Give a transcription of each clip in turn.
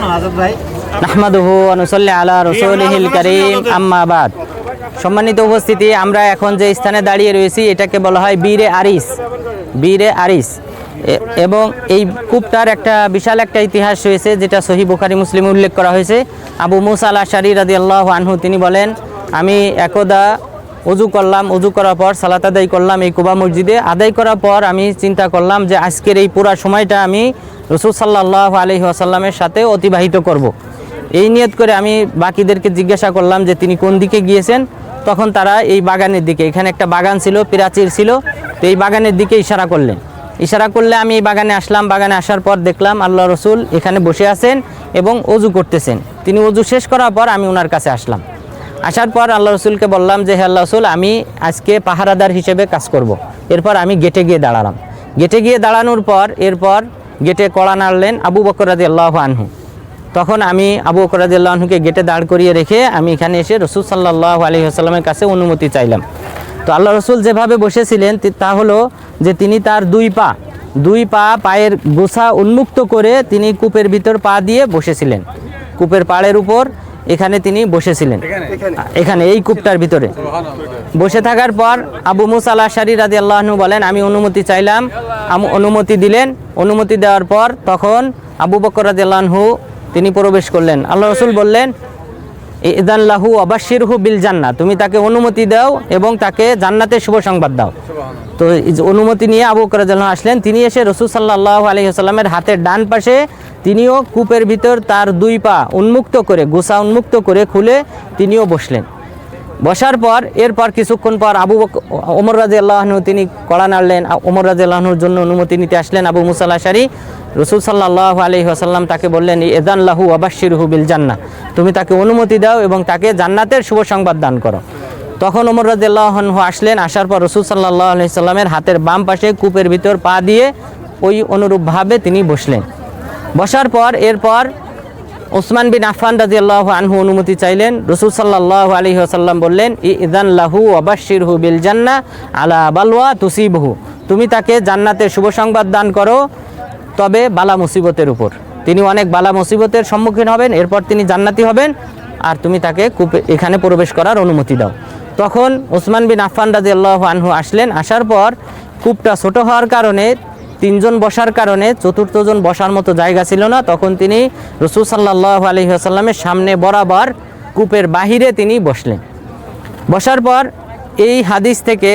নাহমাদুহু ওয়া নুসাল্লি আলা রাসূলিহিল কারীম, আম্মা বাদ। সম্মানিত উপস্থিতি, আমরা এখন যে স্থানে দাঁড়িয়ে রয়েছি এটাকে বলা হয় বীরে আরিস। বীরে আরিস এবং এই কূপটার একটা বিশাল একটা ইতিহাস রয়েছে, যেটা সহিহ বুখারী মুসলিমে উল্লেখ করা হয়েছে। আবু মুসা আল আশআরী রাদিয়াল্লাহু আনহু তিনি বলেন, আমি একদা ওযু করলাম, ওযু করার পর সালাত আদায় করলাম এই কুবা মসজিদে। আদায় করার পর আমি চিন্তা করলাম যে আজকের এই পুরা সময়টা আমি রাসূল সাল্লাল্লাহু আলাইহি ওয়াসাল্লামের সাথে অতিবাহিত করব। এই নিয়ত করে আমি বাকিদেরকে জিজ্ঞাসা করলাম যে তিনি কোন দিকে গিয়েছেন। তখন তারা এই বাগানের দিকে, এখানে একটা বাগান ছিল, প্রাচীর ছিল, তো এই বাগানের দিকে ইশারা করলেন। ইশারা করলে আমি এই বাগানে আসলাম। বাগানে আসার পর দেখলাম আল্লাহ রসুল এখানে বসে আছেন এবং ওযু করতেছেন। তিনি ওযু শেষ করার পর আমি ওনার কাছে আসলাম। আসার পর আল্লাহ রসুলকে বললাম যে হে আল্লাহ রসুল, আমি আজকে পাহারাদার হিসেবে কাজ করব। এরপর আমি গেটে গিয়ে দাঁড়ালাম। গেটে গিয়ে দাঁড়ানোর পর এরপর গেটে কড়া নাড়লেন আবু বকর রাদিয়াল্লাহু আনহু। তখন আমি আবু বকর রাদিয়াল্লাহু আনহুকে গেটে দাঁড় করিয়ে রেখে আমি এখানে এসে রাসূল সাল্লাল্লাহু আলাইহি ওয়াসাল্লামের কাছে অনুমতি চাইলাম। তো আল্লাহ রসুল যেভাবে বসেছিলেন তা হলো যে তিনি তার দুই পা পায়ের গোছা উন্মুক্ত করে তিনি কূপের ভিতর পা দিয়ে বসেছিলেন। কূপের পাড়ের উপর এখানে তিনি বসেছিলেন, এখানে এই কূপটার ভিতরে বসে থাকার পর আবু মুসা আল আশআরী রাদিয়াল্লাহু আনহু বলেন, আমি অনুমতি চাইলাম, অনুমতি দিলেন। অনুমতি দেওয়ার পর তখন আবু বকর রাদিয়াল্লাহু আনহু তিনি প্রবেশ করলেন। আল্লাহ রসুল বললেন, ইযান লাহু ওয়াবাশশিরহু বিল জান্নাহ, তুমি তাকে অনুমতি দাও এবং তাকে জান্নাতের শুভ সংবাদ দাও। তো অনুমতি নিয়ে আবু বকর রাদিয়াল্লাহু আনহু আসলেন। তিনি এসে রাসূল সাল্লাল্লাহু আলাইহি ওয়াসাল্লামের হাতের ডান পাশে তিনিও কূপের ভিতর তার দুই পা উন্মুক্ত করে, গোছা উন্মুক্ত করে খুলে তিনিও বসলেন। বসার পর এরপর কিছুক্ষণ পর ওমর রাদিয়াল্লাহু আনহু তিনি কড়া নাড়লেন। ওমর রাদিয়াল্লাহু আনহুর জন্য অনুমতি নিতে আসলেন আবু মুসা আল আশআরী। রাসূল সাল্লাল্লাহু আলাইহি ওয়াসাল্লাম তাকে বললেন, ইযান লাহু ওয়াবাশশিরহু বিল জান্নাহ, তুমি তাকে অনুমতি দাও এবং তাকে জান্নাতের শুভ সংবাদ দান করো। তখন ওমর রাদিয়াল্লাহু আনহু আসলেন। আসার পর রাসূল সাল্লাল্লাহু আলাইহি ওয়াসাল্লামের হাতের বাম পাশে কূপের ভিতর পা দিয়ে ওই অনুরূপভাবে তিনি বসলেন। বসার পর এরপর ওসমান বিন আফফান রাদিয়াল্লাহু আনহু অনুমতি চাইলেন। রাসূল সাল্লাল্লাহু আলাইহি ওয়াসাল্লাম বললেন, ইযান লাহু ওয়াবাশশিরহু বিল জান্নাহ আলা বালওয়া তুসিবহু, তুমি তাকে জান্নাতের শুভ সংবাদ দান করো, তবে বালা মুসিবতের উপর। তিনি অনেক বালা মুসিবতের সম্মুখীন হবেন, এরপর তিনি জান্নাতি হবেন, আর তুমি তাকে কূপে এখানে প্রবেশ করার অনুমতি দাও। তখন ওসমান বিন আফফান রাদিয়াল্লাহু আনহু আসলেন। আসার পর কূপটা ছোট হওয়ার কারণে, তিনজন বসার কারণে চতুর্থজন বসার মতো জায়গা ছিল না। তখন তিনি রাসূল সাল্লাল্লাহু আলাইহি ওয়াসাল্লামের সামনে বরাবর কূপের বাহিরে তিনি বসলেন। বসার পর এই হাদিস থেকে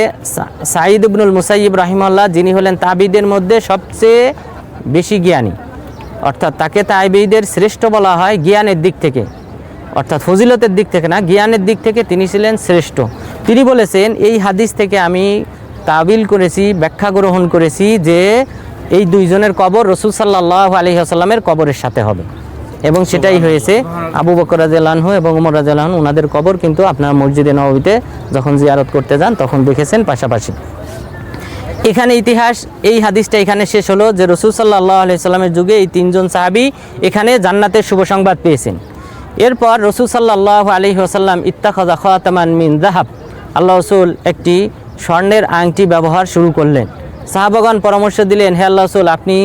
সাঈদ ইবনুল মুসাইয়িব রাহিমাহুল্লাহ, যিনি হলেন তাবিঈদের মধ্যে সবচেয়ে বেশি জ্ঞানী, অর্থাৎ তাকে তাবিঈদের শ্রেষ্ঠ বলা হয় জ্ঞানের দিক থেকে, অর্থাৎ ফজিলতের দিক থেকে না, জ্ঞানের দিক থেকে তিনি ছিলেন শ্রেষ্ঠ। তিনি বলেছেন, এই হাদিস থেকে আমি তাবিল করেছি, ব্যাখ্যা গ্রহণ করেছি যে এই দুইজনের কবর রাসূল সাল্লাল্লাহু আলাইহি ওয়াসাল্লামের কবরের সাথে হবে, এবং সেটাই হয়েছে। আবু বকর রাদিয়াল্লাহু আনহু এবং ওমর রাদিয়াল্লাহু আনহু ওনাদের কবর কিন্তু আপনারা মসজিদে নববীতে যখন জিয়ারত করতে যান তখন দেখেছেন পাশাপাশি। এখানে ইতিহাস, এই হাদিসটা এখানে শেষ হলো যে রাসূল সাল্লাল্লাহু আলাইহি ওয়াসাল্লামের যুগে এই তিনজন সাহাবী এখানে জান্নাতের শুভ সংবাদ পেয়েছেন। এরপর রাসূল সাল্লাল্লাহু আলাইহি ওয়াসাল্লাম ইত্তাখাযা খাতামান মিন যাহাব, আল্লাহ রাসূল একটি স্বর্ণের আংটি ব্যবহার শুরু করলেন। সাহাবাগণ পরামর্শ দিলেন, হে আল্লাহ রাসূল, আপনি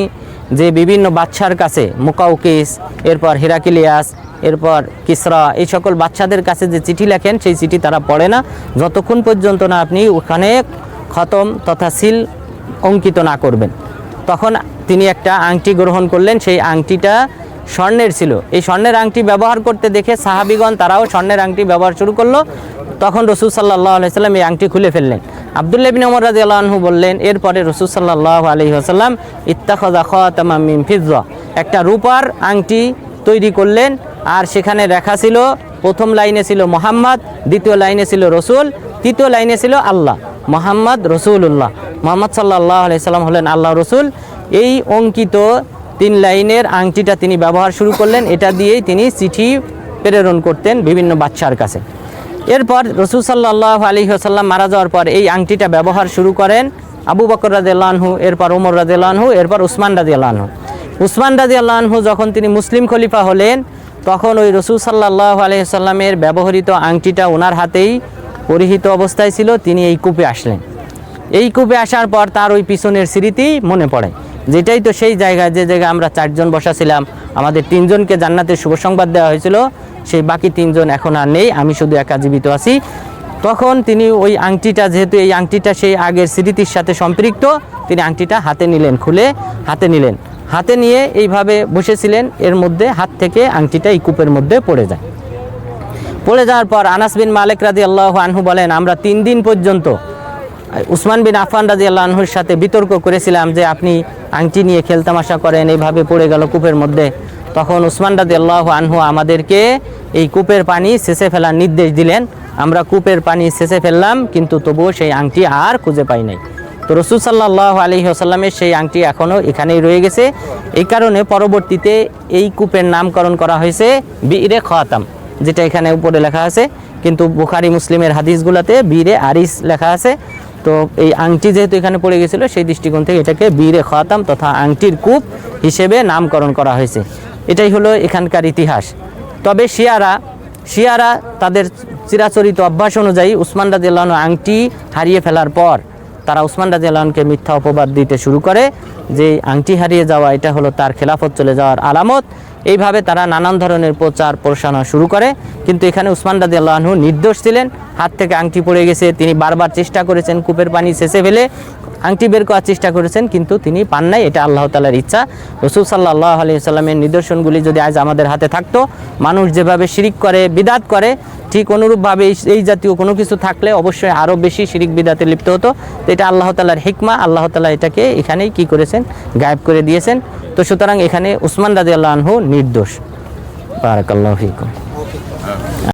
যে বিভিন্ন বাদশার কাছে, মুকাউকিস, এরপর হিরাকিলিয়াস, এরপর কিসরা, এই সকল বাদশাদের কাছে যে চিঠি লেখেন সেই চিঠি তারা পড়ে না যতক্ষণ পর্যন্ত না আপনি ওখানে খতম তথা সিল অঙ্কিত না করবেন। তখন তিনি একটা আংটি গ্রহণ করলেন, সেই আংটিটা স্বর্ণের ছিল। এই স্বর্ণের আংটি ব্যবহার করতে দেখে সাহাবীগণ তারাও স্বর্ণের আংটি ব্যবহার শুরু করলো। তখন রাসূল সাল্লাল্লাহু আলাইহি ওয়াসাল্লাম এই আংটি খুলে ফেললেন। আব্দুল্লাহ ইবনে ওমর রাদিয়াল্লাহু আনহু বললেন, এরপরে রাসূল সাল্লাল্লাহু আলাইহি ওয়াসাল্লাম ইত্তাখাযা খাতামান মিন ফিজ্জা, একটা রূপার আংটি তৈরি করলেন। আর সেখানে লেখা ছিল, প্রথম লাইনে ছিল মুহাম্মদ, দ্বিতীয় লাইনে ছিল রসুল, তৃতীয় লাইনে ছিল আল্লাহ, মুহাম্মদ রসুলুল্লাহ। মুহাম্মদ সাল্লাল্লাহু আলাইহি ওয়াসাল্লাম হলেন আল্লাহ রসুল। এই অঙ্কিত 3 লাইনের আংটিটা তিনি ব্যবহার শুরু করলেন। এটা দিয়েই তিনি চিঠি প্রেরণ করতেন বিভিন্ন বাদশার কাছে। এরপর রাসূল সাল্লাল্লাহু আলাইহি ওয়াসাল্লাম মারা যাওয়ার পর এই আংটিটা ব্যবহার শুরু করেন আবু বকর রাদিয়াল্লাহু আনহু, এরপর ওমর রাদিয়াল্লাহু আনহু, এরপর উসমান রাদিয়াল্লাহু আনহু। উসমান রাদিয়াল্লাহু আনহু যখন তিনি মুসলিম খলিফা হলেন তখন ওই রাসূল সাল্লাল্লাহু আলাইহি ওয়াসাল্লামের ব্যবহৃত আংটিটা ওনার হাতেই পরিহিত অবস্থায় ছিল। তিনি এই কূপে আসলেন। এই কূপে আসার পর তার ওই পিছনের স্মৃতি মনে পড়ে। যেটাই তো সেই জায়গায় যে জায়গায় আমরা 4 জন বসা ছিলাম, আমাদের 3 জনকে জান্নাতের শুভ সংবাদ দেওয়া হয়েছিল, সেই বাকি 3 জন এখন আর নেই, আমি শুধু একা জীবিত আছি। তখন তিনি ওই আংটিটা, যেহেতু এই আংটিটা সেই আগের স্মৃতির সাথে সম্পৃক্ত, তিনি আংটিটা হাতে নিলেন, খুলে হাতে নিলেন, হাতে নিয়ে এইভাবে বসেছিলেন, এর মধ্যে হাত থেকে আংটিটা এই কূপের মধ্যে পড়ে যায়। পড়ে যাওয়ার পর আনাস বিন মালিক রাদিয়াল্লাহু আনহু বলেন, আমরা 3 দিন পর্যন্ত উসমান বিন আফফান রাদিয়াল্লাহু আনহুর সাথে বিতর্ক করেছিলাম যে আপনি আংটি নিয়ে খেলতামাশা করেন, এইভাবে পড়ে গেল কূপের মধ্যে। তখন উসমান রাদিয়াল্লাহু আনহু আমাদেরকে এই কূপের পানি সেচে ফেলার নির্দেশ দিলেন। আমরা কূপের পানি সেচে ফেললাম, কিন্তু তবুও সেই আংটি আর খুঁজে পাই নাই। তো রাসূল সাল্লাল্লাহু আলাইহি ওয়াসাল্লামের সেই আংটি এখনও এখানেই রয়ে গেছে। এই কারণে পরবর্তীতে এই কূপের নামকরণ করা হয়েছে বীরে খাতাম, যেটা এখানে উপরে লেখা আছে, কিন্তু বুখারী মুসলিমের হাদিসগুলোতে বীরে আরিস লেখা আছে। তো এই আংটি যেহেতু এখানে পড়ে গেছিলো, সেই দৃষ্টিকোণ থেকে এটাকে বীরে খাতাম তথা আংটির কূপ হিসেবে নামকরণ করা হয়েছে। এটাই হলো এখানকার ইতিহাস। তবে শিয়ারা তাদের চিরাচরিত অভ্যাস অনুযায়ী উসমান রাদিয়াল্লাহু আনহু আংটি হারিয়ে ফেলার পর তারা উসমান রাদিয়াল্লাহু আনহুকে মিথ্যা অপবাদ দিতে শুরু করে যে আংটি হারিয়ে যাওয়া এটা হলো তার খেলাফত চলে যাওয়ার আলামত। এইভাবে তারা নানান ধরনের প্রচার প্রসারণা শুরু করে, কিন্তু এখানে উসমান রাদিয়াল্লাহু আনহু নির্দোষ ছিলেন। হাত থেকে আংটি পড়ে গেছে, তিনি বারবার চেষ্টা করেছেন কূপের পানি সেচে ফেলে আংটি বের করার চেষ্টা করেছেন, কিন্তু তিনি পান নাই। এটা আল্লাহ তাআলার ইচ্ছা। রাসূল সাল্লাল্লাহু আলাইহি ওয়াসাল্লামের নিদর্শনগুলি যদি আজ আমাদের হাতে থাকতো, মানুষ যেভাবে শিরিক করে, বিদআত করে, ঠিক অনুরূপভাবে এই জাতীয় কোনো কিছু থাকলে অবশ্যই আরও বেশি শিরিক বিদআতে লিপ্ত হতো। তো এটা আল্লাহ তাআলার হিকমা, আল্লাহ তাআলা এটাকে এখানেই কি করেছেন, গায়েব করে দিয়েছেন। তো সুতরাং এখানে উসমান রাদিয়াল্লাহু আনহু নির্দোষ। বারাকাল্লাহু ফিকুম।